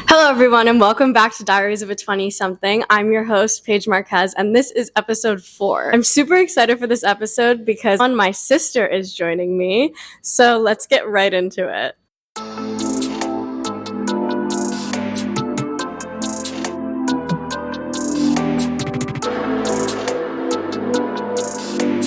Hello, everyone, and welcome back to Diaries of a 20-something. I'm your host, Paige Marquez, and this is episode 4. I'm super excited for this episode because my sister is joining me, so let's get right into it.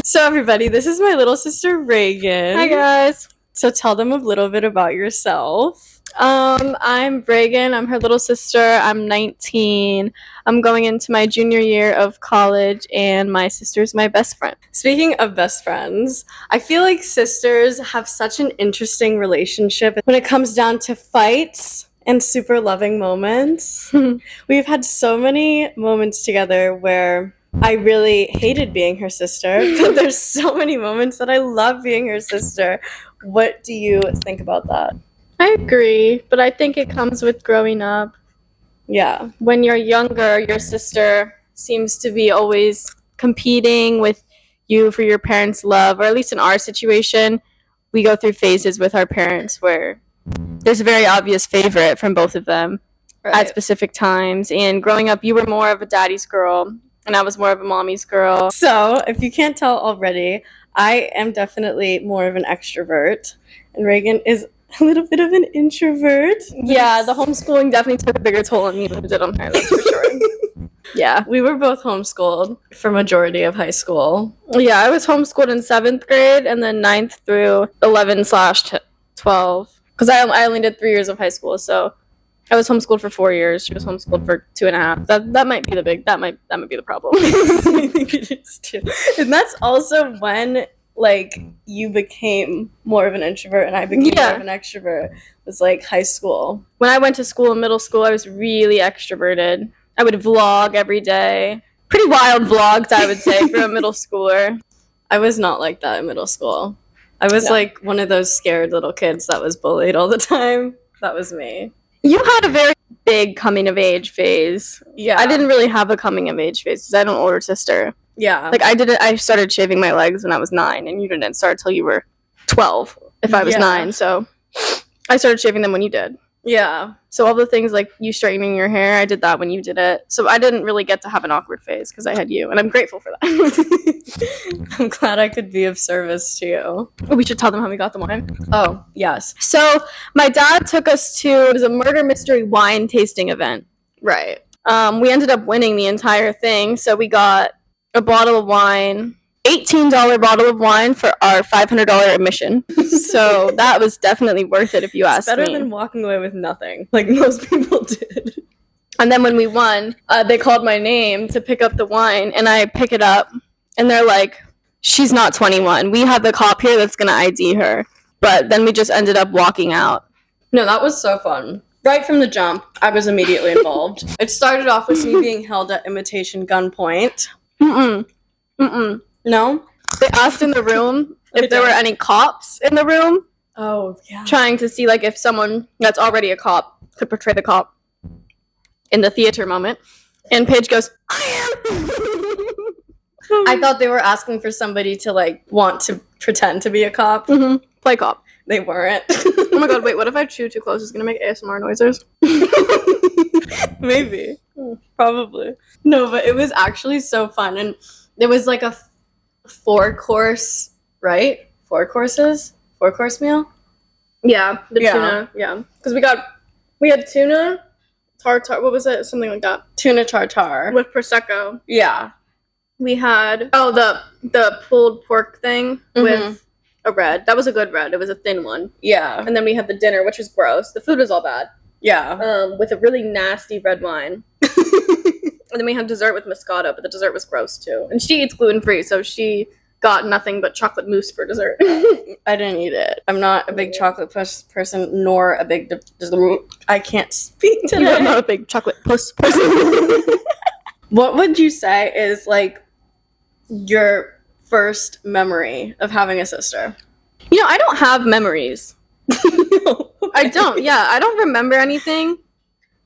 So, everybody, this is my little sister, Reagan. Hi, guys. So tell them a little bit about yourself. I'm Reagan. I'm her little sister. I'm 19. I'm going into my junior year of college, and my sister's my best friend. Speaking of best friends, I feel like sisters have such an interesting relationship when it comes down to fights and super loving moments. We've had so many moments together where I really hated being her sister, but there's so many moments that I love being her sister. What do you think about that? I agree, but I think it comes with growing up. Yeah. When you're younger, your sister seems to be always competing with you for your parents' love, or at least in our situation, we go through phases with our parents where there's a very obvious favorite from both of them at specific times. And growing up, you were more of a daddy's girl, and I was more of a mommy's girl. So, if you can't tell already, I am definitely more of an extrovert, and Reagan is a little bit of an introvert. Yeah, the homeschooling definitely took a bigger toll on me than it did on her, that's for sure. Yeah. We were both homeschooled for majority of high school. Yeah, I was homeschooled in 7th grade and then 9th through 11/12. Because I only did 3 years of high school, so I was homeschooled for 4 years. She was homeschooled for 2.5. That might be that might be the problem. I think it is too. And that's also when you became more of an introvert and I became more of an extrovert. It was high school. When I went to school in middle school, I was really extroverted. I would vlog every day. Pretty wild vlogs, I would say, for a middle schooler. I was not like that in middle school. I was one of those scared little kids that was bullied all the time. That was me. You had a very big coming of age phase. Yeah. I didn't really have a coming of age phase because I had an older sister. Yeah. I started shaving my legs when I was 9, and you didn't start till you were 12 if I was 9. So I started shaving them when you did. Yeah. So all the things like you straightening your hair, I did that when you did it. So I didn't really get to have an awkward phase because I had you, and I'm grateful for that. I'm glad I could be of service to you. We should tell them how we got the wine. Oh, yes. So my dad took us to, it was a murder mystery wine tasting event. Right. We ended up winning the entire thing, so we got a bottle of wine, $18 bottle of wine for our $500 admission. So that was definitely worth it if you ask me. Better than walking away with nothing, like most people did. And then when we won, they called my name to pick up the wine, and I pick it up, and they're like, she's not 21. We have the cop here that's going to ID her. But then we just ended up walking out. No, that was so fun. Right from the jump, I was immediately involved. It started off with me being held at imitation gunpoint. No? They asked in the room if there were any cops in the room. Oh, yeah. Trying to see, if someone that's already a cop could portray the cop in the theater moment. And Paige goes, I am! I thought they were asking for somebody to, want to pretend to be a cop. Mm-hmm. Play cop. They weren't. Oh my god, wait, what if I chew too close? It's gonna make ASMR noises. Maybe. Probably. No, but it was actually so fun. And it was a 4-course, right? 4 courses? 4-course meal? Yeah, tuna. Yeah. Because we had tuna, tartar, what was it? Something like that. Tuna tartare. With Prosecco. Yeah. We had, the pulled pork thing with a red. That was a good red. It was a thin one. Yeah. And then we had the dinner, which was gross. The food was all bad. Yeah. With a really nasty red wine. And then we had dessert with Moscato, but the dessert was gross too. And she eats gluten-free, so she got nothing but chocolate mousse for dessert. I didn't eat it. I'm not a big chocolate person, nor a big... I can't speak today. I'm not a big chocolate puss person. What would you say is, your first memory of having a sister? I don't have memories. No. I don't. Yeah, I don't remember anything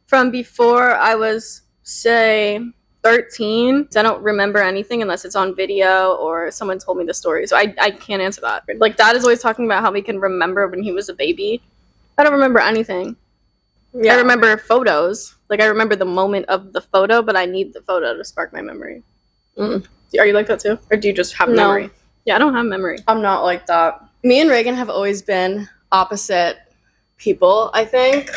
from before I was, say, 13. I don't remember anything unless it's on video or someone told me the story. So I can't answer that. Dad is always talking about how we can remember when he was a baby. I don't remember anything. Yeah. I remember photos. Like, I remember the moment of the photo, but I need the photo to spark my memory. Mm. Are you like that too? Or do you just have No. memory? Yeah, I don't have memory. I'm not like that. Me and Reagan have always been opposite people, I think.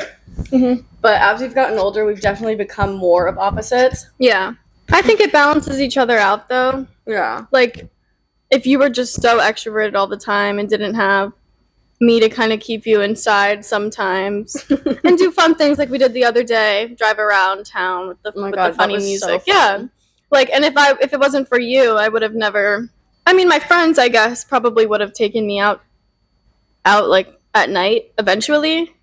Mm-hmm. But as we've gotten older, we've definitely become more of opposites. Yeah. I think it balances each other out, though. Yeah. Like, if you were just so extroverted all the time and didn't have me to kind of keep you inside sometimes and do fun things like we did the other day, drive around town with the, Oh my with God, the funny that was music. so fun. Yeah. Like, and if it wasn't for you, I would have never. I mean, my friends, I guess, probably would have taken me out like at night eventually.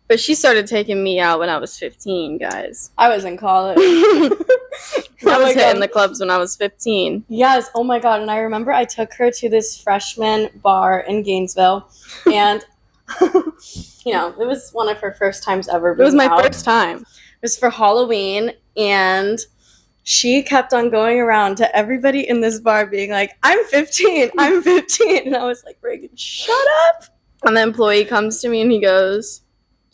But she started taking me out when I was 15, guys. I was in college. I was hitting the clubs when I was 15. Yes, oh my God. And I remember I took her to this freshman bar in Gainesville. And, you know, it was one of her first times ever It was being my out. first time. It was for Halloween. And she kept on going around to everybody in this bar being like, I'm 15, I'm 15. And I was like, Reagan, shut up. And the employee comes to me and he goes,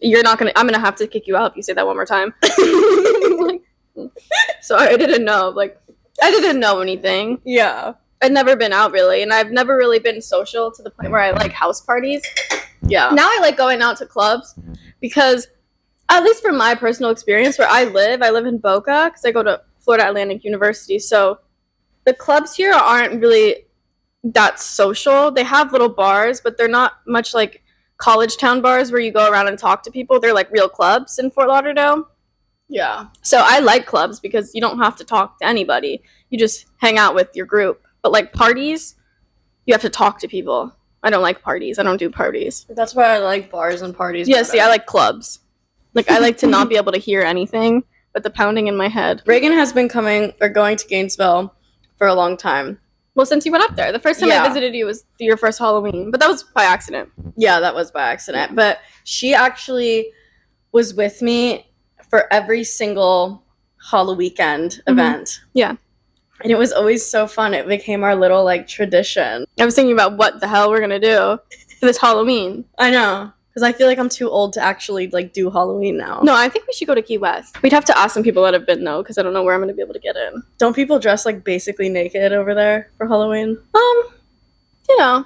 I'm gonna have to kick you out if you say that one more time. Like, sorry, I didn't know. Like, I didn't know anything. Yeah. I'd never been out really, and I've never really been social to the point where I like house parties. Yeah. Now I like going out to clubs because, at least from my personal experience, where I live in Boca because I go to Florida Atlantic University. So the clubs here aren't really that social. They have little bars, but they're not much like college town bars where you go around and talk to people. They're like real clubs in Fort Lauderdale. Yeah. So I like clubs because you don't have to talk to anybody. You just hang out with your group. But like parties, you have to talk to people. I don't like parties. I don't do parties. That's why I like bars and parties. Yeah, see, I like clubs. Like, I like to not be able to hear anything but the pounding in my head. Reagan has been going to Gainesville for a long time. Well, since you went up there. The first time I visited you was your first Halloween. But that was by accident. Yeah, that was by accident. But she actually was with me for every single Halloween event. Yeah. And it was always so fun. It became our little, like, tradition. I was thinking about what the hell we're going to do for this Halloween. I know. Because I feel like I'm too old to actually, like, do Halloween now. No, I think we should go to Key West. We'd have to ask some people that have been, though, because I don't know where I'm going to be able to get in. Don't people dress, like, basically naked over there for Halloween? You know,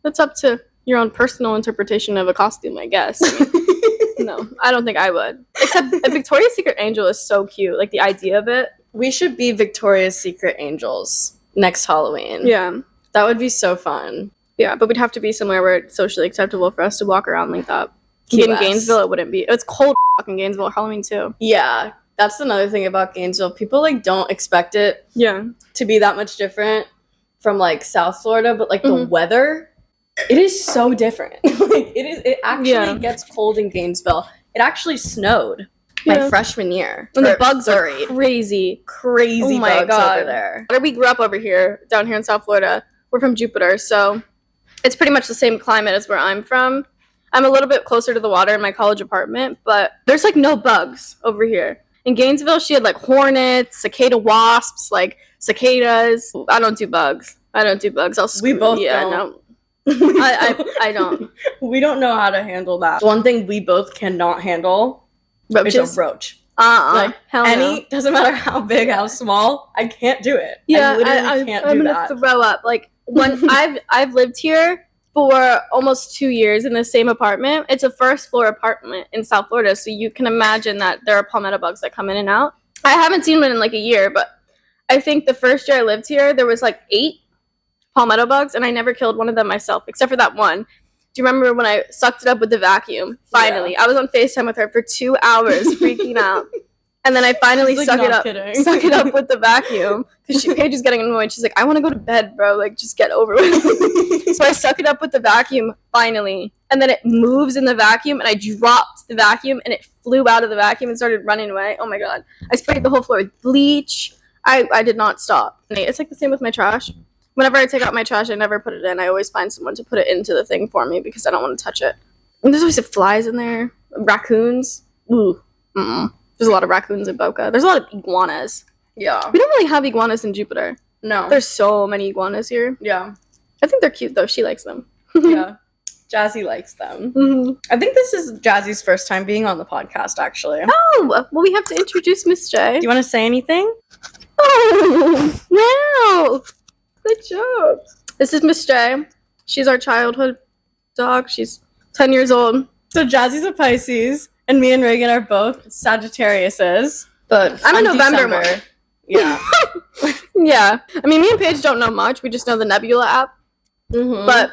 that's up to your own personal interpretation of a costume, I guess. I mean, no, I don't think I would. Except a Victoria's Secret Angel is so cute. Like, the idea of it. We should be Victoria's Secret Angels next Halloween. Yeah. That would be so fun. Yeah, but we'd have to be somewhere where it's socially acceptable for us to walk around like that. Key In West. Gainesville, it wouldn't be. It's cold fucking Gainesville. Halloween, too. Yeah, that's another thing about Gainesville. People, like, don't expect it Yeah. to be that much different from, like, South Florida, but, like, the weather, it is so different. Like, it actually gets cold in Gainesville. It actually snowed my freshman year. And the bugs are crazy. Crazy Oh my bugs God. over there. We grew up over here, down here in South Florida. We're from Jupiter, so it's pretty much the same climate as where I'm from. I'm a little bit closer to the water in my college apartment, but there's, like, no bugs over here. In Gainesville, she had, like, hornets, cicada wasps, like, cicadas. I don't do bugs. We both don't. No. I don't. We don't know how to handle that. One thing we both cannot handle is a roach. Like, hell no. Doesn't matter how big, how small, I can't do it. Yeah, I literally can't do I'm that. gonna throw up. Like, when I've lived here for almost 2 years in the same apartment. It's a first floor apartment in South Florida, so you can imagine that there are palmetto bugs that come in and out. I haven't seen one in like a year, but I think the first year I lived here, there was like 8 palmetto bugs, and I never killed one of them myself, except for that one. Do you remember when I sucked it up with the vacuum? Finally. Yeah. I was on FaceTime with her for 2 hours, freaking out. And then I finally suck it up with the vacuum. Because Paige is getting annoyed. She's like, I want to go to bed, bro. Like, just get over it. So I suck it up with the vacuum, finally. And then it moves in the vacuum, and I dropped the vacuum, and it flew out of the vacuum and started running away. Oh, my God. I sprayed the whole floor with bleach. I did not stop. It's like the same with my trash. Whenever I take out my trash, I never put it in. I always find someone to put it into the thing for me because I don't want to touch it. And there's always flies in there. Raccoons. Ooh. Mm-mm. There's a lot of raccoons in Boca. There's a lot of iguanas. Yeah. We don't really have iguanas in Jupiter. No. There's so many iguanas here. Yeah. I think they're cute, though. She likes them. Yeah. Jazzy likes them. Mm-hmm. I think this is Jazzy's first time being on the podcast, actually. Oh, well, we have to introduce Miss J. Do you want to say anything? Oh, wow. Good job. This is Miss J. She's our childhood dog. She's 10 years old. So Jazzy's a Pisces, and me and Reagan are both Sagittariuses. But I'm a on November December. one. Yeah. Yeah. I mean, me and Paige don't know much. We just know the Nebula app. Mm-hmm. But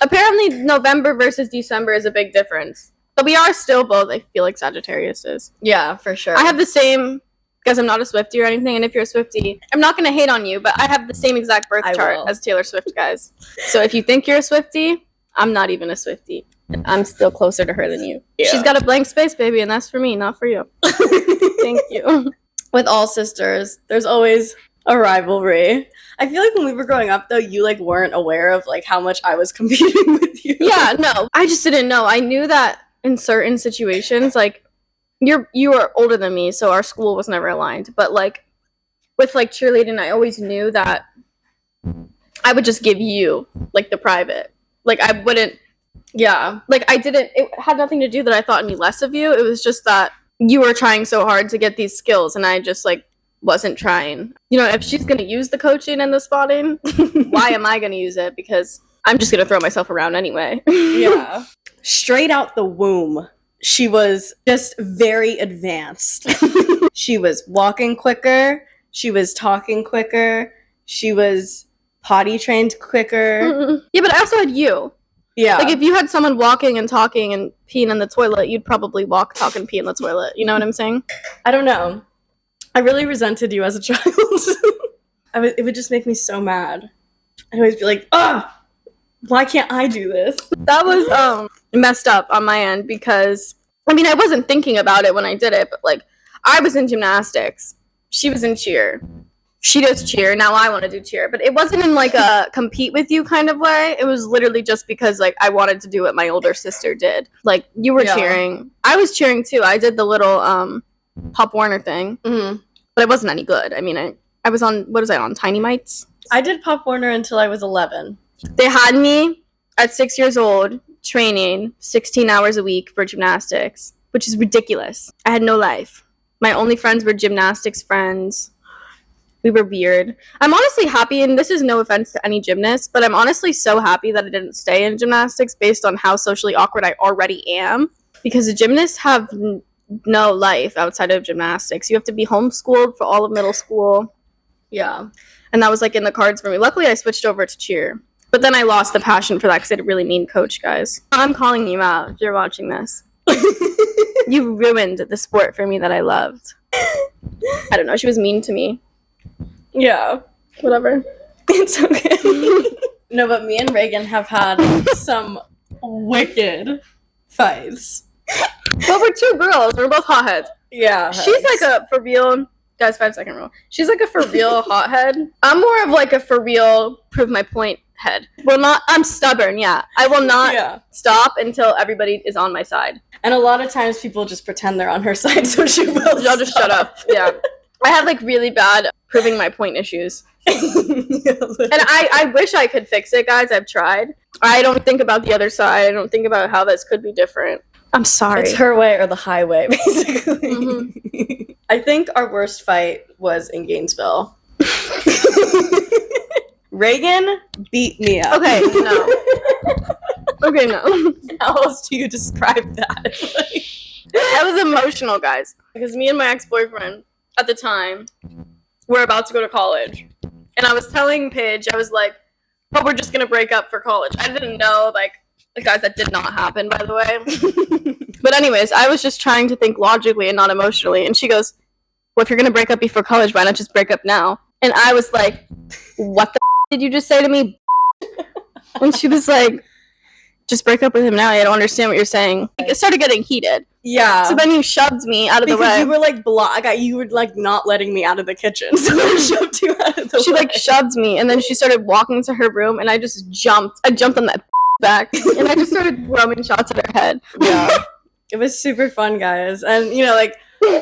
apparently November versus December is a big difference. But we are still both, I feel like, Sagittariuses. Yeah, for sure. I have the same, because I'm not a Swiftie or anything, and if you're a Swiftie, I'm not going to hate on you, but I have the same exact birth chart as Taylor Swift, guys. So if you think you're a Swiftie, I'm not even a Swiftie. I'm still closer to her than you. Yeah. She's got a blank space, baby, and that's for me, not for you. Thank you. With all sisters, there's always a rivalry. I feel like when we were growing up, though, you, like, weren't aware of, like, how much I was competing with you. Yeah, no. I just didn't know. I knew that in certain situations, like, you were older than me, so our school was never aligned. But, like, with, like, cheerleading, I always knew that I would just give you, like, the private. Like, I wouldn't... Yeah. Like, it had nothing to do that I thought any less of you. It was just that you were trying so hard to get these skills, and I just, like, wasn't trying. You know, if she's going to use the coaching and the spotting, why am I going to use it? Because I'm just going to throw myself around anyway. Yeah. Straight out the womb, she was just very advanced. She was walking quicker. She was talking quicker. She was potty trained quicker. Yeah, but I also had you. Yeah. Like, if you had someone walking and talking and peeing in the toilet, you'd probably walk, talk, and pee in the toilet. You know what I'm saying? I don't know. I really resented you as a child. It would just make me so mad. I'd always be like, why can't I do this? That was messed up on my end because, I mean, I wasn't thinking about it when I did it, but, like, I was in gymnastics. She was in cheer. She does cheer. Now I want to do cheer. But it wasn't in, like, a compete with you kind of way. It was literally just because, like, I wanted to do what my older sister did. Like, you were cheering. I was cheering, too. I did the little Pop Warner thing. Mm-hmm. But it wasn't any good. I mean, I was on, what was I on, Tiny Mites? I did Pop Warner until I was 11. They had me at 6 years old training 16 hours a week for gymnastics, which is ridiculous. I had no life. My only friends were gymnastics friends. We were weird. I'm honestly happy, and this is no offense to any gymnast, but I'm honestly so happy that I didn't stay in gymnastics based on how socially awkward I already am, because the gymnasts have no life outside of gymnastics. You have to be homeschooled for all of middle school. Yeah. And that was, like, in the cards for me. Luckily, I switched over to cheer. But then I lost the passion for that because I had a really mean coach, guys. I'm calling you out if you're watching this. You ruined the sport for me that I loved. I don't know. She was mean to me. Yeah. Whatever. It's okay. No, but me and Reagan have had some wicked fights. But we're two girls. We're both hotheads. Yeah. She's like a for real... Guys, 5-second rule. She's like a for real hothead. I'm more of like a for real prove my point head. I'm stubborn, yeah. I will not stop until everybody is on my side. And a lot of times people just pretend they're on her side, so she will Y'all just shut up. Yeah. I have like really bad proving my point issues. And I wish I could fix it, guys. I've tried. I don't think about the other side. I don't think about how this could be different. I'm sorry. It's her way or the highway, basically. Mm-hmm. I think our worst fight was in Gainesville. Reagan beat me up. Okay, no. Okay, no. How else do you describe that? I was emotional, guys. Because me and my ex-boyfriend, at the time, were about to go to college. And I was telling Paige, I was like, oh, we're just going to break up for college. I didn't know, like, guys, that did not happen, by the way. But anyways, I was just trying to think logically and not emotionally. And she goes, well, if you're going to break up before college, why not just break up now? And I was like, what the did you just say to me? And she was like, just break up with him now. I don't understand what you're saying. Like, it started getting heated. Yeah. So then you shoved me out of the way. Because you were like, you were like not letting me out of the kitchen. So I shoved you out of the way. She like shoved me, and then she started walking to her room, and I just jumped. I jumped on that back, and I just started throwing shots at her head. Yeah. It was super fun, guys. And, you know, like,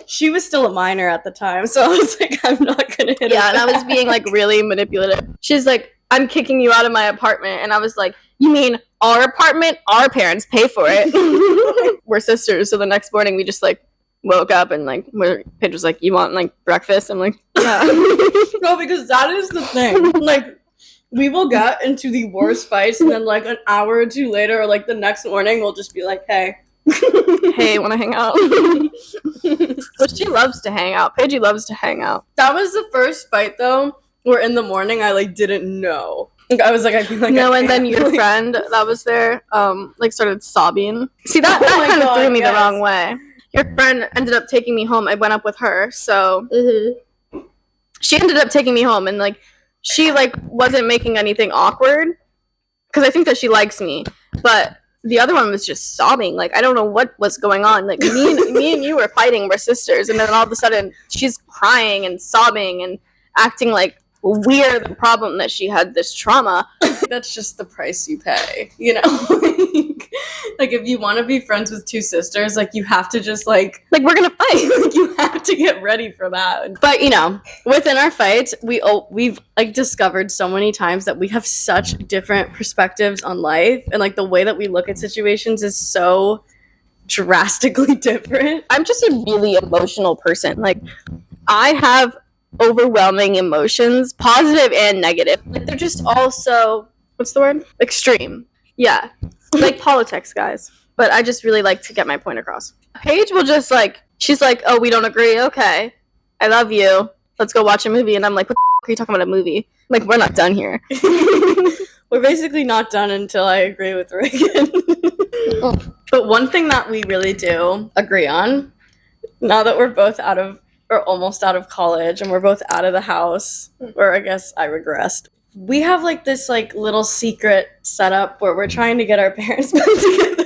she was still a minor at the time, so I was like, I'm not gonna hit her. Yeah, and I was being, like, really manipulative. She's like, I'm kicking you out of my apartment. And I was like, You mean our apartment? Our parents pay for it. We're sisters, so the next morning we just like woke up and like Paige was like, "You want like breakfast?" I'm like, "Yeah." No, because that is the thing. Like, we will get into the worst fights, and then like an hour or two later, or like the next morning, we'll just be like, "Hey, hey, want to hang out?" But she loves to hang out. Paige loves to hang out. That was the first fight though, where in the morning I like didn't know. Like, I was like, I feel like no, and then your friend that was there, like started sobbing. See that kind of threw me the wrong way. Your friend ended up taking me home. I went up with her, so she ended up taking me home, and like she like wasn't making anything awkward because I think that she likes me, but the other one was just sobbing. Like I don't know what was going on. Like me and you were fighting. We're sisters, and then all of a sudden she's crying and sobbing and acting like we're the problem, that she had this trauma. That's just the price you pay, you know. Like if you want to be friends with two sisters, like you have to just like we're gonna fight. Like, you have to get ready for that. But you know, within our fights, we've like discovered so many times that we have such different perspectives on life, and like the way that we look at situations is so drastically different. I'm just a really emotional person. Like I have overwhelming emotions, positive and negative. Like they're just all so, what's the word? Extreme. Yeah. Like politics, guys. But I just really like to get my point across. Paige will just like, she's like, oh, we don't agree. Okay. I love you. Let's go watch a movie. And I'm like, what the are you talking about, a movie? Like, we're not done here. We're basically not done until I agree with Reagan. But one thing that we really do agree on, now that we're both or almost out of college, and we're both out of the house, or I guess I regressed. We have like this like little secret setup where we're trying to get our parents back together.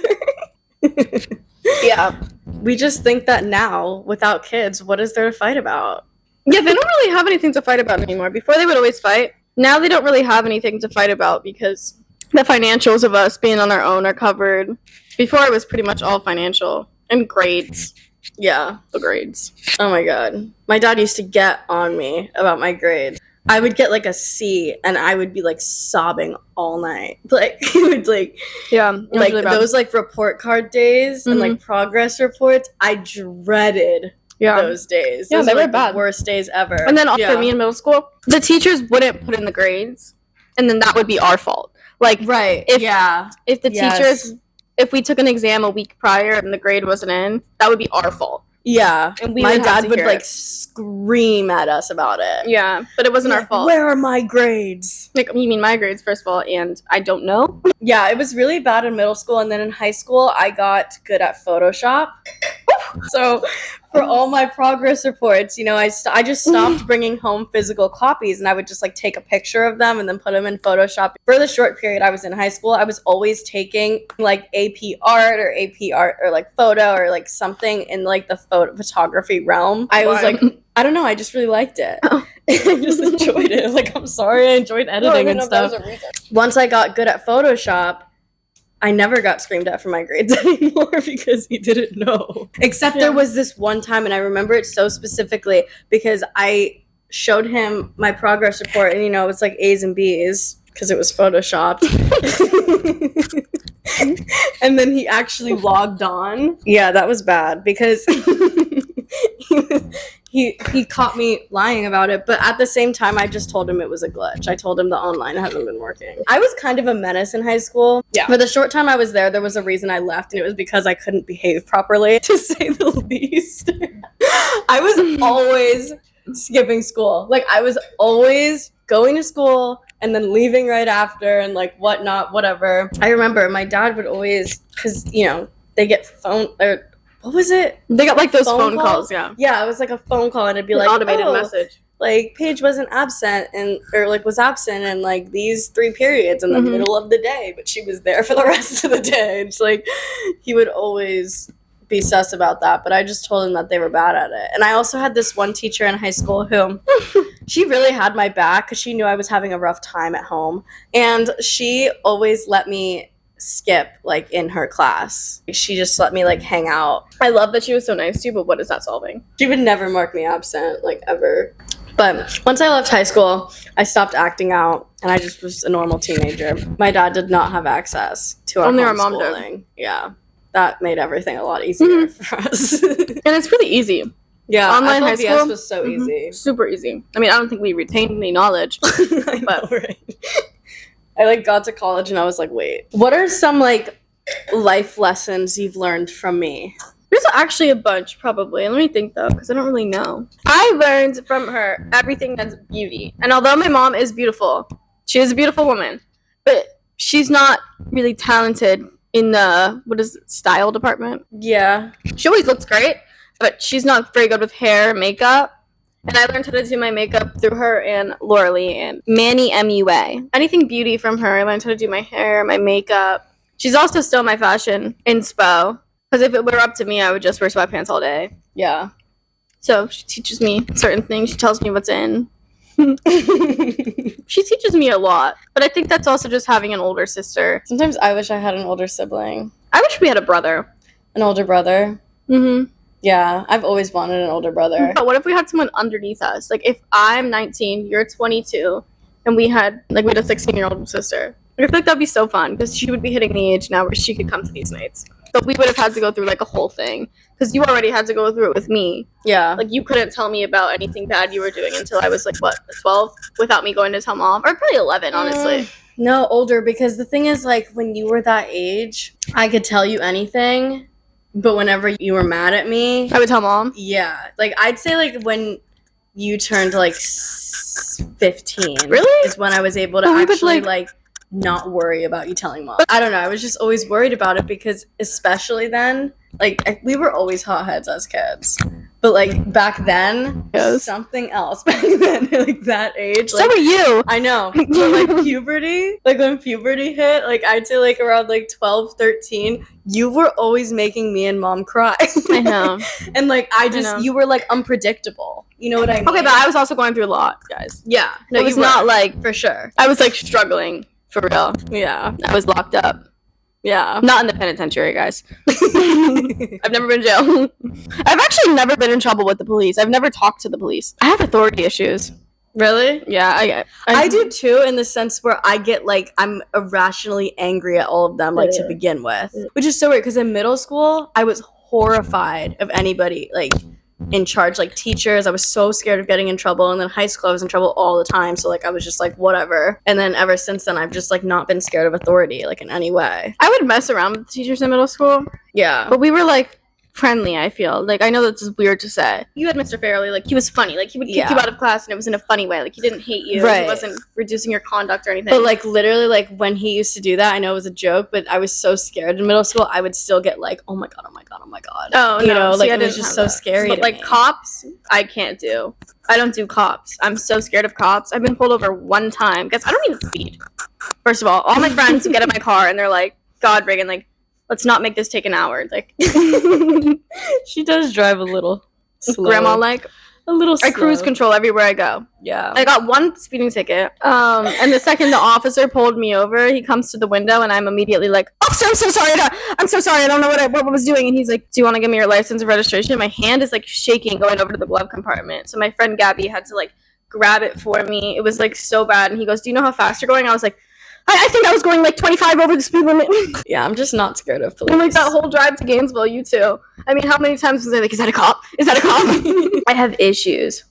Yeah. We just think that now, without kids, what is there to fight about? Yeah, they don't really have anything to fight about anymore. Before they would always fight. Now they don't really have anything to fight about because the financials of us being on our own are covered. Before it was pretty much all financial and grades. Yeah, the grades. Oh my god. My dad used to get on me about my grades. I would get like a C and I would be like sobbing all night. Like he would like like really those like report card days and like progress reports. I dreaded those days. Yeah, those they were like bad. The worst days ever. And then for me in middle school, the teachers wouldn't put in the grades, and then that would be our fault. Like if the teachers, if we took an exam a week prior and the grade wasn't in, that would be our fault. Yeah, and my dad would like scream at us about it. Yeah, but it wasn't our fault. Where are my grades? Like, you mean my grades, first of all, and I don't know. Yeah, it was really bad in middle school, and then in high school, I got good at Photoshop. So for all my progress reports, you know, I just stopped bringing home physical copies, and I would just like take a picture of them and then put them in Photoshop. For the short period I was in high school, I was always taking like AP art or like photo or like something in like the photography realm. I was like, I don't know, I just really liked it. I just enjoyed it. Like, I'm sorry, I enjoyed editing and stuff. Once I got good at Photoshop, I never got screamed at for my grades anymore because he didn't know. Except there was this one time, and I remember it so specifically because I showed him my progress report, and you know, it's like A's and B's because it was photoshopped. And then he actually logged on. Yeah, that was bad because he caught me lying about it, but at the same time, I just told him it was a glitch. I told him the online hasn't been working. I was kind of a menace in high school. Yeah. For the short time I was there was a reason I left, and it was because I couldn't behave properly, to say the least. I was always skipping school. Like, I was always going to school and then leaving right after and like whatnot, whatever. I remember my dad would always, because, you know, they get phone, or what was it? They got like those phone calls, yeah. Yeah, it was like a phone call, and it'd be like, automated message. Like, Paige wasn't absent, or like was absent in like these 3 periods in the middle of the day, but she was there for the rest of the day. It's like, he would always be sus about that, but I just told him that they were bad at it. And I also had this one teacher in high school who, she really had my back because she knew I was having a rough time at home, and she always let me skip like in her class. She just let me like hang out. I love that she was so nice to you, but what is that solving? She would never mark me absent, like, ever. But once I left high school, I stopped acting out, and I just was a normal teenager. My dad did not have access to our Only homeschooling. our mom did. Yeah, that made everything a lot easier for us. And it's really easy. Yeah, Online high FLDS school was so easy. Super easy. I mean, I don't think we retained any knowledge. I know, right? I got to college and I was like, wait, what are some life lessons you've learned from me? There's actually a bunch, probably. Let me think, though, because I don't really know. I learned from her everything that's beauty. And although my mom is beautiful, she is a beautiful woman, but she's not really talented in the, style department. Yeah. She always looks great, but she's not very good with hair, makeup. And I learned how to do my makeup through her and Lauralee and Manny MUA. Anything beauty from her. I learned how to do my hair, my makeup. She's also still my fashion inspo. Because if it were up to me, I would just wear sweatpants all day. Yeah. So she teaches me certain things. She tells me what's in. She teaches me a lot. But I think that's also just having an older sister. Sometimes I wish I had an older sibling. I wish we had a brother. An older brother? Mm-hmm. Yeah, I've always wanted an older brother. But what if we had someone underneath us? Like, if I'm 19, you're 22, and we had a 16-year-old sister. I feel like that'd be so fun, because she would be hitting the age now where she could come to these nights. But we would have had to go through, a whole thing. Because you already had to go through it with me. Yeah. You couldn't tell me about anything bad you were doing until I was, 12? Without me going to tell mom? Or probably 11, honestly. No, older, because the thing is, when you were that age, I could tell you anything. But whenever you were mad at me, I would tell mom. Yeah. I'd say, when you turned, 15. Really? Is when I was able to actually, not worry about you telling mom. I don't know. I was just always worried about it because, especially then, we were always hotheads as kids. But, back then, yes. Something else back then, that age. So were you. I know. But, puberty, when puberty hit, I'd say, around, 12, 13, you were always making me and mom cry. I know. And, you were, unpredictable. You know what I mean? Okay, but I was also going through a lot, guys. Yeah. No, it was not, for sure. I was, struggling. For real. Yeah. I was locked up. Yeah. Not in the penitentiary, guys. I've never been in jail. I've actually never been in trouble with the police. I've never talked to the police. I have authority issues. Really? Yeah, I do too, in the sense where I get I'm irrationally angry at all of them to begin with. Which is so weird, because in middle school, I was horrified of anybody in charge, teachers. I was so scared of getting in trouble, and then high school I was in trouble all the time, so I was just whatever. And then ever since then I've just not been scared of authority in any way. I would mess around with the teachers in middle school. Yeah, but we were friendly, I feel. I know that's weird to say. You had Mr. Fairley, he was funny. He would kick you out of class, and it was in a funny way. He didn't hate you. Right. He wasn't reducing your conduct or anything. But, literally, when he used to do that, I know it was a joke, but I was so scared in middle school, I would still get, oh my god, oh my god, oh my god. Oh, you no. know, See, it was just so scary But, to me. cops, I can't do. I don't do cops. I'm so scared of cops. I've been pulled over one time. Guys, I don't even speed. First of all my friends get in my car, and they're like, God, Reagan, let's not make this take an hour. She does drive a little slow. Grandma a little slow. I cruise control everywhere I go. Yeah. I got one speeding ticket. And the second the officer pulled me over, he comes to the window, and I'm immediately officer, I'm so sorry. I'm so sorry. I don't know what I was doing. And he's like, do you want to give me your license and registration? My hand is shaking going over to the glove compartment. So my friend Gabby had to grab it for me. It was so bad. And he goes, do you know how fast you're going? I was like, I think I was going 25 over the speed limit. Yeah, I'm just not scared of police. And that whole drive to Gainesville, you too. I mean, how many times was I is that a cop? Is that a cop? I have issues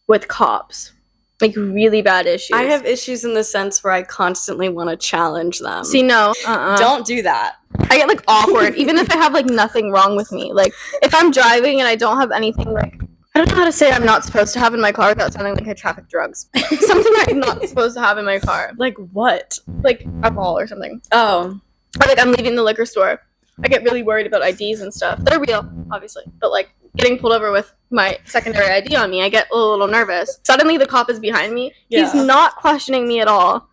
with cops. Really bad issues. I have issues in the sense where I constantly want to challenge them. See, no. Don't do that. I get awkward, even if I have nothing wrong with me. If I'm driving and I don't have anything I don't know how to say I'm not supposed to have in my car without sounding like I traffic drugs. Something I'm not supposed to have in my car. What? Alcohol or something. Oh. Or I'm leaving the liquor store. I get really worried about IDs and stuff. They're real, obviously. But getting pulled over with my secondary ID on me, I get a little nervous. Suddenly the cop is behind me. Yeah. He's not questioning me at all.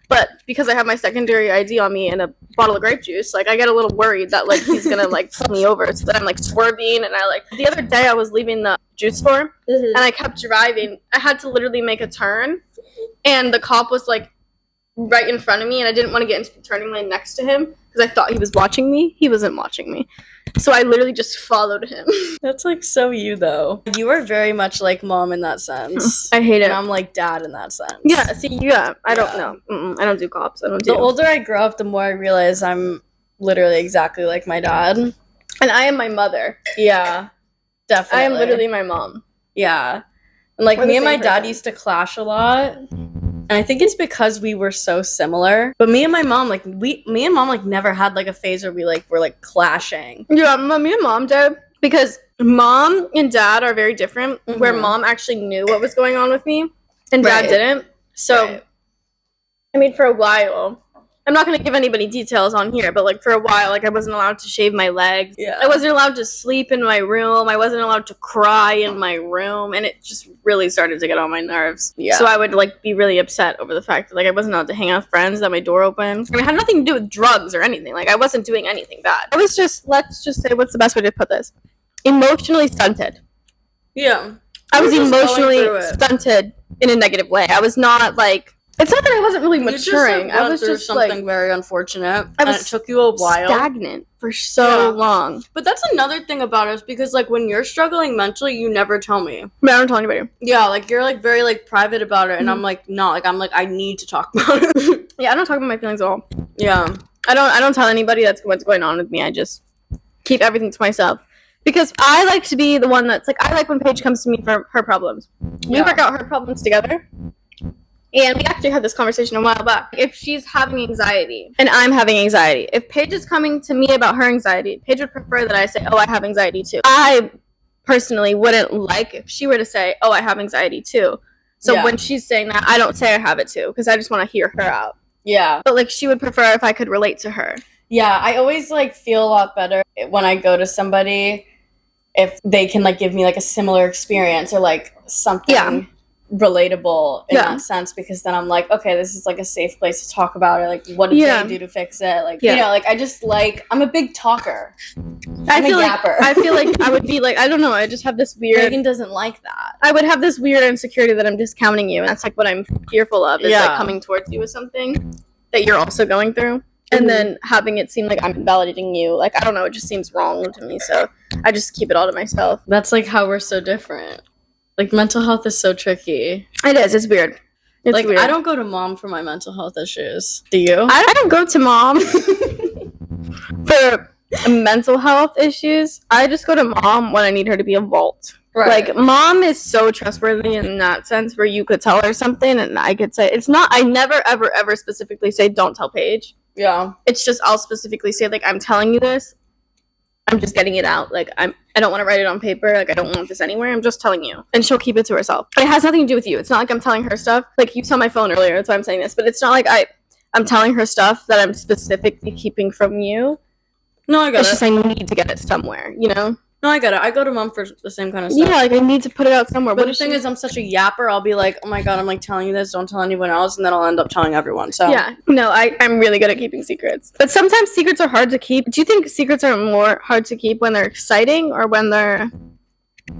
But because I have my secondary ID on me and a bottle of grape juice, I get a little worried that he's gonna pull me over. So then I'm swerving, and the other day I was leaving the juice store, and I kept driving. I had to literally make a turn, and the cop was right in front of me, and I didn't want to get into the turning lane next to him because I thought he was watching me. He wasn't watching me. So I literally just followed him. That's like so you though. You are very much like mom in that sense. I hate it. And I'm like dad in that sense. Yeah, see, I don't know. I don't do cops. I don't do. The older I grow up, the more I realize I'm literally exactly like my dad. And I am my mother. Yeah, definitely. I am literally my mom. Yeah. And like We're me the and my same dad person. used to clash a lot. And I think it's because we were so similar. But me and my mom, like me and mom like never had like a phase where we like were like clashing. Yeah, me and mom did. Because mom and dad are very different, where mom actually knew what was going on with me and dad Right. didn't. So, Right. I mean, for a while, I'm not going to give anybody details on here, but like for a while, like I wasn't allowed to shave my legs. Yeah. I wasn't allowed to sleep in my room. I wasn't allowed to cry in my room. And it just really started to get on my nerves. Yeah. So I would like be really upset over the fact that like I wasn't allowed to hang out with friends, that my door open. I mean, it had nothing to do with drugs or anything. Like I wasn't doing anything bad. I was just, let's just say, what's the best way to put this? Emotionally stunted. Yeah. I was You were just going emotionally through it. stunted in a negative way. I was not like, it's not that I wasn't really You just, maturing. like, I went was through just something like, very unfortunate. I And was it took you a while. stagnant for so long. But that's another thing about us because like when you're struggling mentally, you never tell me. But I don't tell anybody. Yeah, like you're like very like private about it, and I'm like not. Like I'm like I need to talk about it. Yeah, I don't talk about my feelings at all. Yeah. I don't tell anybody that's what's going on with me. I just keep everything to myself. Because I like to be the one that's like, I like when Paige comes to me for her problems. We Yeah. work out her problems together. And we actually had this conversation a while back. If she's having anxiety and I'm having anxiety, if Paige is coming to me about her anxiety, Paige would prefer that I say, oh, I have anxiety too. I personally wouldn't like if she were to say, oh, I have anxiety too. So Yeah. when she's saying that, I don't say I have it too because I just want to hear her out. Yeah. But like she would prefer if I could relate to her. Yeah, I always like feel a lot better when I go to somebody if they can like give me like a similar experience or like something Yeah. relatable in Yeah. that sense, because then I'm like, okay, this is like a safe place to talk about it. Like, what did Yeah. they do to fix it? Like, Yeah. you know, like I just like I'm a big talker. I I'm a feel like yapper. I feel like I would be like, I don't know, I just have this weird Megan doesn't like that. I would have this weird insecurity that I'm discounting you, and that's like what I'm fearful of, is Yeah. like coming towards you with something that you're also going through. And then having it seem like I'm invalidating you. Like, I don't know, it just seems wrong to me. So I just keep it all to myself. That's like how we're so different. Like mental health is so tricky. It is, it's weird. It's like weird. I don't go to mom for my mental health issues. Do you? I don't go to mom for mental health issues. I just go to mom when I need her to be a vault. Right. Like, mom is so trustworthy in that sense where you could tell her something and I could say, it's not, I never, ever, ever specifically say, don't tell Paige. Yeah. It's just, I'll specifically say, like, I'm telling you this. I'm just getting it out. Like, I don't want to write it on paper. Like, I don't want this anywhere. I'm just telling you. And she'll keep it to herself. It has nothing to do with you. It's not like I'm telling her stuff. Like, you saw my phone earlier. That's why I'm saying this. But it's not like I'm telling her stuff that I'm specifically keeping from you. No, I got It's it. just I need to get it somewhere, you know? No, I got it. I go to mom for the same kind of stuff. Yeah, like, I need to put it out somewhere. But What the if thing she- is, I'm such a yapper. I'll be like, oh my god, I'm like telling you this. Don't tell anyone else, and then I'll end up telling everyone. So Yeah, no, I'm really good at keeping secrets. But sometimes secrets are hard to keep. Do you think secrets are more hard to keep when they're exciting or when they're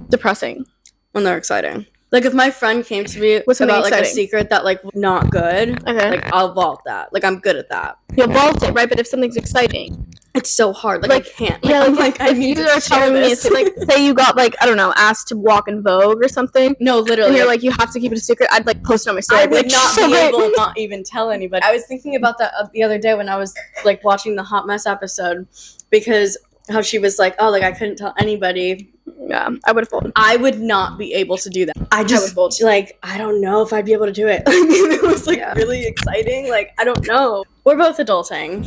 depressing? when they're exciting. Like if my friend came to me What's something about like a exciting? secret that like was not good, Okay. like I'll vault that. Like I'm good at that. You'll vault it, right? But if something's exciting, It's so hard. Like I can't. Like, yeah, I'm like, like I if need you to are share telling me, this. like, say you got like, I don't know, asked to walk in Vogue or something, No, literally. and you're like, you have to keep it a secret. I'd like post it on my story. I I'd be would like, not so be great. able to not even tell anybody. I was thinking about that the other day when I was like watching the Hot Mess episode, because how she was like, oh, like I couldn't tell anybody. Yeah, I would have folded. I would not be able to do that. I would just fold. like I don't know if I'd be able to do it. It was like Yeah. really exciting. Like I don't know. We're both adulting.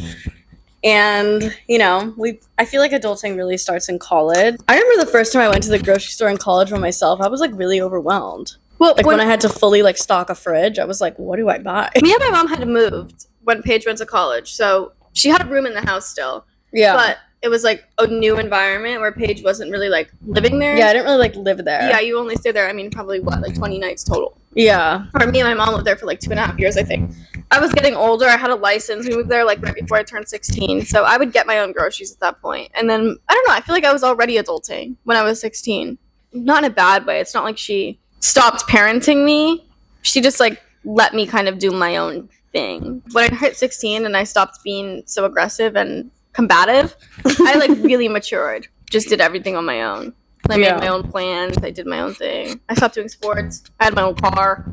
And, you know, I feel like adulting really starts in college. I remember the first time I went to the grocery store in college by myself, I was like really overwhelmed. Well, Like when I had to fully like stock a fridge, I was like, what do I buy? me and my mom had moved when Paige went to college, so she had a room in the house still. Yeah. But it was like a new environment where Paige wasn't really like living there. Yeah, I didn't really like live there. Yeah, you only stay there, I mean, probably what, like 20 nights total. Yeah. Or me and my mom lived there for like 2.5 years, I think. I was getting older. I had a license. We moved there like right before I turned 16. So I would get my own groceries at that point. And then, I don't know, I feel like I was already adulting when I was 16. Not in a bad way. It's not like she stopped parenting me. She just like let me kind of do my own thing. When I hit 16 and I stopped being so aggressive and combative, I like really matured. Just did everything on my own. I made my own plans. I did my own thing. I stopped doing sports. I had my own car.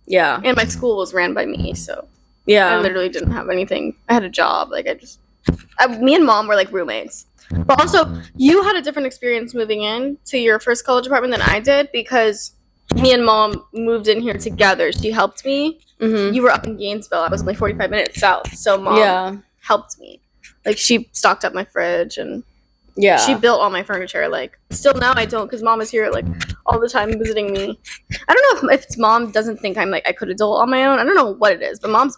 Yeah. And my school was ran by me, so yeah. I literally didn't have anything. I had a job. Like me and mom were like roommates. But also, you had a different experience moving in to your first college apartment than I did because me and mom moved in here together. She helped me. Mm-hmm. You were up in Gainesville. I was only 45 minutes south, so mom helped me. Like, she stocked up my fridge and she built all my furniture. Like, still now I don't because mom is here like all the time visiting me. I don't know if it's mom doesn't think I'm like I could adult on my own. I don't know what it is, but mom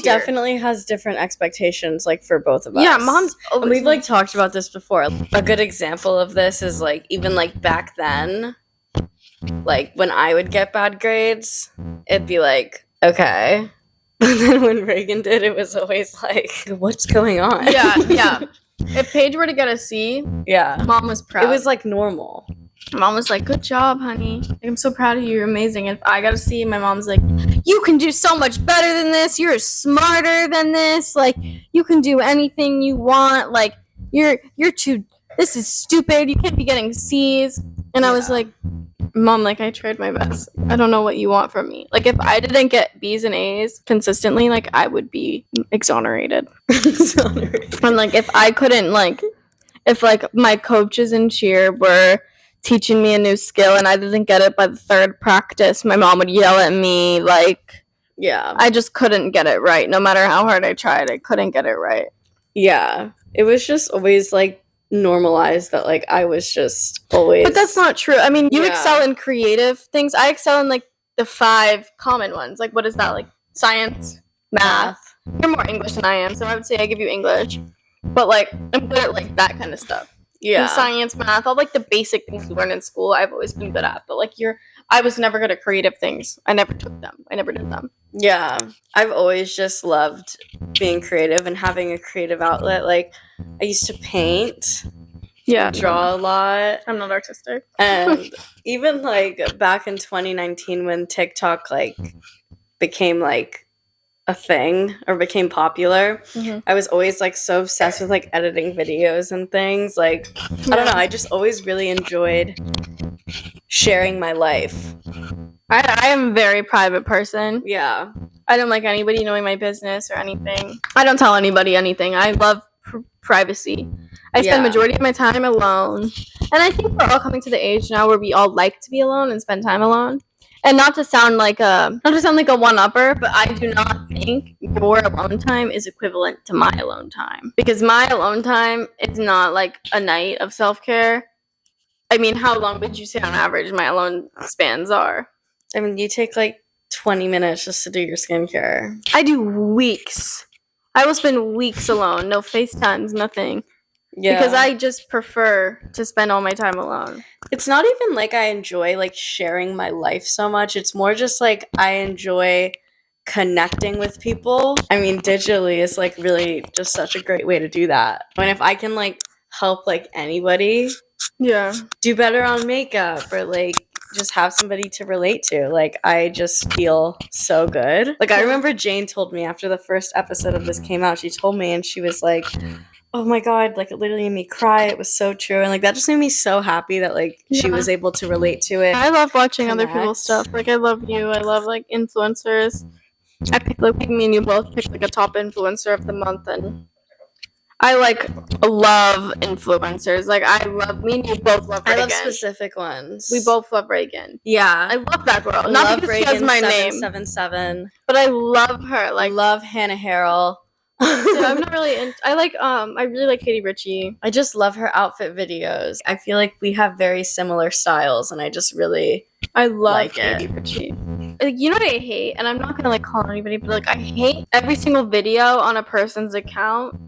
definitely has different expectations like for both of us. Yeah, mom's always. And we've like talked about this before. A good example of this is like even like back then, like when I would get bad grades, it'd be like, okay. But then when Reagan did, it was always like, what's going on? Yeah. If Paige were to get a C, mom was proud. It was like normal. Mom was like, good job, honey. I'm so proud of you. You're amazing. If I got a C, my mom's like, you can do so much better than this. You're smarter than this. Like, you can do anything you want. Like, you're too, this is stupid. You can't be getting C's. And I was like, Mom, like, I tried my best. I don't know what you want from me. Like, if I didn't get B's and A's consistently, like, I would be exonerated. And, like, if I couldn't, like, if, like, my coaches in cheer were teaching me a new skill and I didn't get it by the third practice, my mom would yell at me. Like, I just couldn't get it right. No matter how hard I tried, I couldn't get it right. Yeah. It was just always, like, normalized that like I was just always. But that's not true. I mean, you excel in creative things. I excel in like the 5 common ones. Like, what is that? Like science, math. You're more English than I am, so I would say I give you English. But like I'm good at like that kind of stuff. Yeah. And science, math, all like the basic things you learn in school, I've always been good at. But like I was never good at creative things. I never took them. I never did them. Yeah. I've always just loved being creative and having a creative outlet. Like, I used to paint. Yeah. Draw a lot. I'm not artistic. And even, like, back in 2019 when TikTok, like, became, like, a thing or became popular, I was always, like, so obsessed with, like, editing videos and things. Like, I don't know. I just always really enjoyed sharing my life. I am a very private person. Yeah. I don't like anybody knowing my business or anything. I don't tell anybody anything. I love privacy. I spend the majority of my time alone. And I think we're all coming to the age now where we all like to be alone and spend time alone. And not to sound like a one-upper, but I do not think your alone time is equivalent to my alone time. Because my alone time is not like a night of self-care. I mean, how long would you say on average my alone spans are? I mean, you take like 20 minutes just to do your skincare. I do weeks. I will spend weeks alone. No FaceTimes, nothing. Yeah. Because I just prefer to spend all my time alone. It's not even like I enjoy like sharing my life so much. It's more just like I enjoy connecting with people. I mean, digitally is like really just such a great way to do that. And if I can like help like anybody do better on makeup or like just have somebody to relate to, like I just feel so good. Like I remember Jane told me after the first episode of this came out, she told me and she was like, oh my god, like it literally made me cry. It was so true. And like that just made me so happy that like she was able to relate to it. I love watching other people's stuff. Like I love you. I love like influencers. I pick like me and you both picked like a top influencer of the month, and I like love influencers. Like I love me and you both love Reagan. I love specific ones. We both love Reagan. Yeah. I love that girl. Not because she has my name. 777. But I love her. Like I love Hannah Harrell. I'm not really I really like Katie Ritchie. I just love her outfit videos. I feel like we have very similar styles and I just really love like Katie Ritchie. Like, you know what I hate? And I'm not gonna like call anybody, but like I hate every single video on a person's account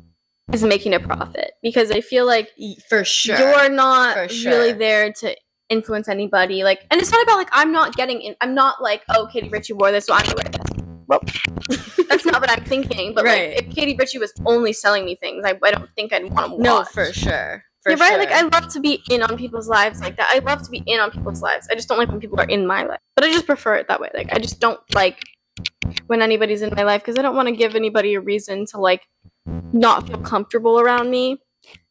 is making a profit, because I feel like for sure you're not really there to influence anybody. Like, and it's not about like I'm not like, oh, Katie Ritchie wore this, so I'm gonna wear this. Well, that's not what I'm thinking. But like, if Katie Ritchie was only selling me things, I don't think I'd want to watch. No, for sure. You're right. Like I love to be in on people's lives like that. I love to be in on people's lives. I just don't like when people are in my life. But I just prefer it that way. Like I just don't like when anybody's in my life because I don't want to give anybody a reason to like not feel comfortable around me.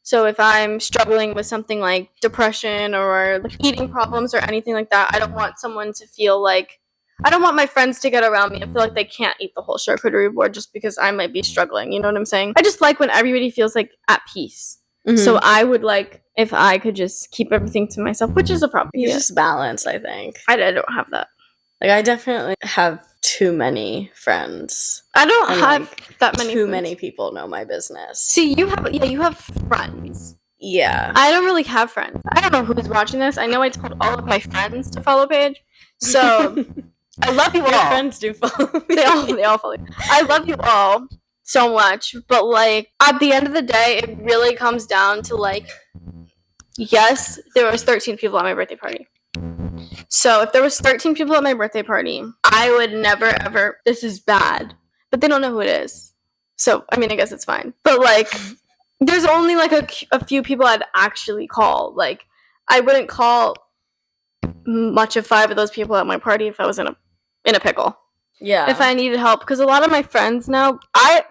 So if I'm struggling with something like depression or like eating problems or anything like that, I don't want someone to feel like I don't want my friends to get around me and feel like they can't eat the whole charcuterie board just because I might be struggling. You know what I'm saying? I just like when everybody feels like at peace. Mm-hmm. So I would like if I could just keep everything to myself, which is a problem. You just balance, I think. I don't have that. Like, I definitely have too many friends. I don't have that many Too friends. many people know my business. See, you have friends. Yeah. I don't really have friends. I don't know who's watching this. I know I told all of my friends to follow Paige. So, I love you all. Your friends do follow me. They all follow me. I love you all so much. But, like, at the end of the day, it really comes down to, like, yes, there was 13 people at my birthday party. So if there was 13 people at my birthday party, I would never ever, this is bad, but they don't know who it is. So, I mean, I guess it's fine. But like, there's only like a few people I'd actually call. Like, I wouldn't call much of 5 of those people at my party if I was in a pickle. Yeah. If I needed help. Because a lot of my friends now, I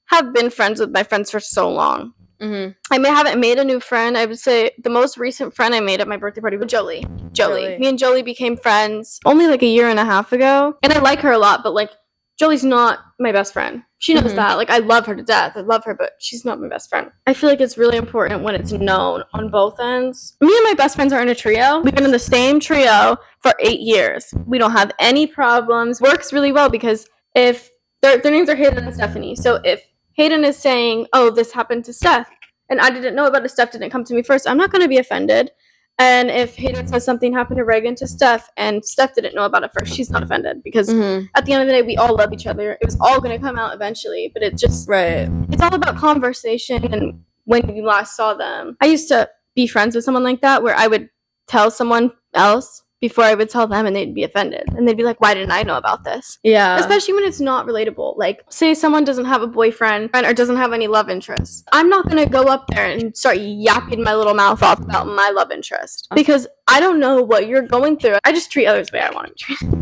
have been friends with my friends for so long. Mm-hmm. I haven't made a new friend. I would say the most recent friend I made at my birthday party was Jolie. Me and Jolie became friends only like a year and a half ago. And I like her a lot, but like Jolie's not my best friend. She knows that. Like I love her to death. I love her, but she's not my best friend. I feel like it's really important when it's known on both ends. Me and my best friends are in a trio. We've been in the same trio for 8 years. We don't have any problems. Works really well because if their names are Hayden and Stephanie. So if Hayden is saying, oh, this happened to Steph, and I didn't know about it, Steph didn't come to me first, I'm not going to be offended. And if Hayden says something happened to Reagan to Steph, and Steph didn't know about it first, she's not offended. Because at the end of the day, we all love each other. It was all going to come out eventually, but it just, it's all about conversation and when you last saw them. I used to be friends with someone like that, where I would tell someone else before I would tell them, and they'd be offended. And they'd be like, why didn't I know about this? Yeah. Especially when it's not relatable. Like, say someone doesn't have a boyfriend or doesn't have any love interest. I'm not going to go up there and start yapping my little mouth off about my love interest. Because I don't know what you're going through. I just treat others the way I want to be treated.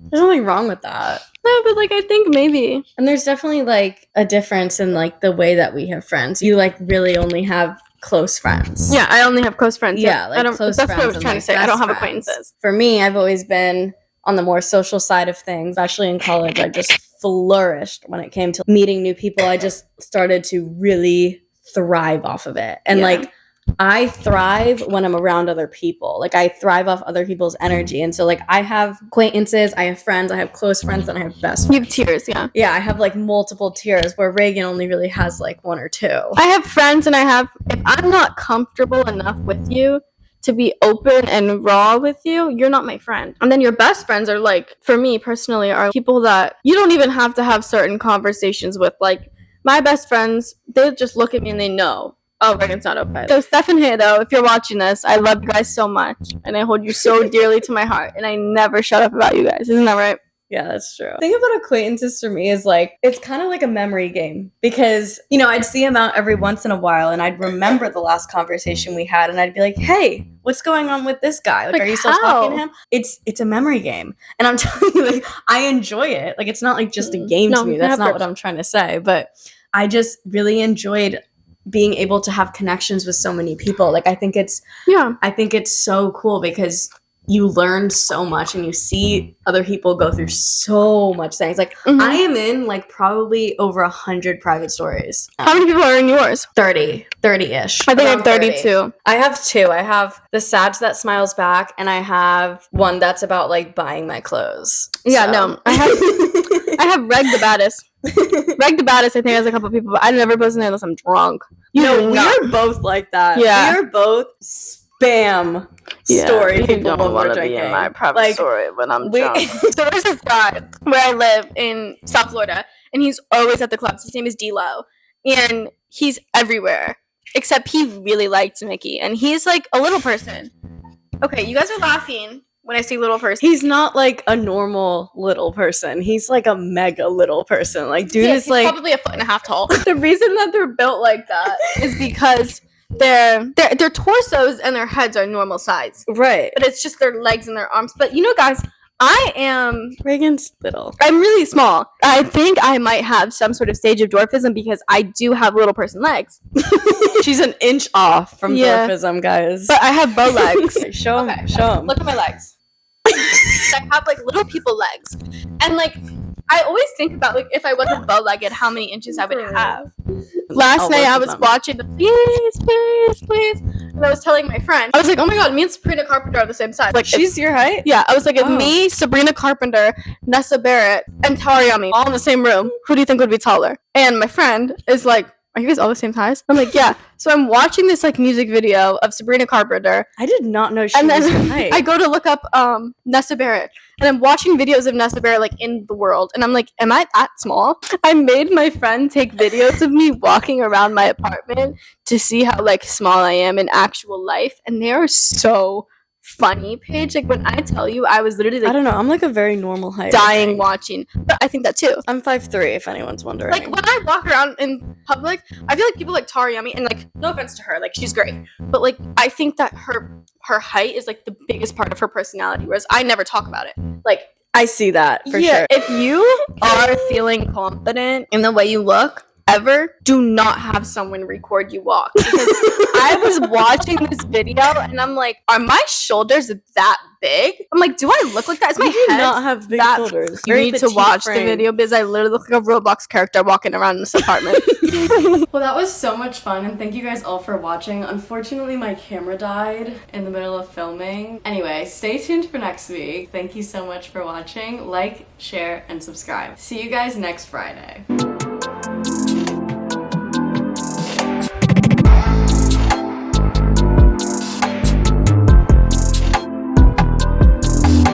There's nothing wrong with that. No, but like, I think maybe. And there's definitely like a difference in like the way that we have friends. You like really only have close friends. Yeah, I only have close friends. Yeah, like close friends. That's what I was trying to say. I don't have acquaintances. For me, I've always been on the more social side of things. Especially in college, I just flourished when it came to meeting new people. I just started to really thrive off of it. And like, I thrive when I'm around other people. Like, I thrive off other people's energy. And so, like, I have acquaintances, I have friends, I have close friends, and I have best friends. You have tiers, yeah. Yeah, I have, like, multiple tiers, where Reagan only really has, like, 1 or 2. I have friends, and if I'm not comfortable enough with you to be open and raw with you, you're not my friend. And then your best friends are, like, for me personally, are people that you don't even have to have certain conversations with. Like, my best friends, they just look at me and they know. Oh, Reagan's not okay. So Steph and Hay, though, if you're watching this, I love you guys so much. And I hold you so dearly to my heart. And I never shut up about you guys. Isn't that right? Yeah, that's true. The thing about acquaintances for me is like, it's kind of like a memory game. Because, you know, I'd see them out every once in a while and I'd remember the last conversation we had. And I'd be like, hey, what's going on with this guy? Like, are you still talking to him? It's a memory game. And I'm telling you, like, I enjoy it. Like, it's not like just a game to me. That's not what I'm trying to say. But I just really enjoyed being able to have connections with so many people. Like, I think it's so cool because you learn so much and you see other people go through so much things. Like, I am in like probably over 100 private stories. How many people are in yours? 30-ish. I think I have 32. I have 2. I have the Sag That Smiles Back, and I have one that's about like buying my clothes. Yeah, so. No. I have Reg the Baddest. Reg the Baddest, I think, has a couple people, but I never post in there unless I'm drunk. We are both like that. Yeah. We are both spam story people when we're drinking. Be in my private story when I'm drunk. So there's this guy where I live in South Florida, and he's always at the clubs. His name is D-Lo, and he's everywhere, except he really likes Mickey, and he's like a little person. Okay, you guys are laughing when I say little person. He's not like a normal little person. He's like a mega little person. Like, dude is like probably 1.5 feet tall. The reason that they're built like that is because their torsos and their heads are normal size. Right. But it's just their legs and their arms. But you know, guys, I am. Reagan's little. I'm really small. I think I might have some sort of stage of dwarfism because I do have little person legs. She's an inch off from dwarfism, guys. But I have bow legs. Show them. Show them. Look at my legs. I have like little people legs, and like I always think about like if I wasn't bow-legged, how many inches I would have. Last night I was watching the please, and I was telling my friend, I was like, oh my god, me and Sabrina Carpenter are the same size. Like she's your height? Yeah, I was like, if me, Sabrina Carpenter, Nessa Barrett, and Tariami all in the same room, who do you think would be taller? And my friend is like, are you guys all the same size? I'm like, yeah. So I'm watching this like music video of Sabrina Carpenter. I did not know she was your height. I go to look up Nessa Barrett, and I'm watching videos of Nessa Barrett like in the world, and I'm like, am I that small? I made my friend take videos of me walking around my apartment to see how like small I am in actual life, and they are so funny, Paige. Like when I tell you, I was literally like, I don't know, I'm like a very normal height, dying watching, but I think that too. I'm 5'3", if anyone's wondering. Like when I walk around in public, I feel like people like Tariami, and like no offense to her, like she's great, but like I think that her height is like the biggest part of her personality, whereas I never talk about it. Like I see that for sure. If you are feeling confident in the way you look, ever, do not have someone record you walk. Because I was watching this video and I'm like, are my shoulders that big? I'm like, do I look like that? Is my head not have big shoulders? You need to watch the video because I literally look like a Roblox character walking around in this apartment. Well, that was so much fun, and thank you guys all for watching. Unfortunately, my camera died in the middle of filming. Anyway, stay tuned for next week. Thank you so much for watching. Like, share, and subscribe. See you guys next Friday.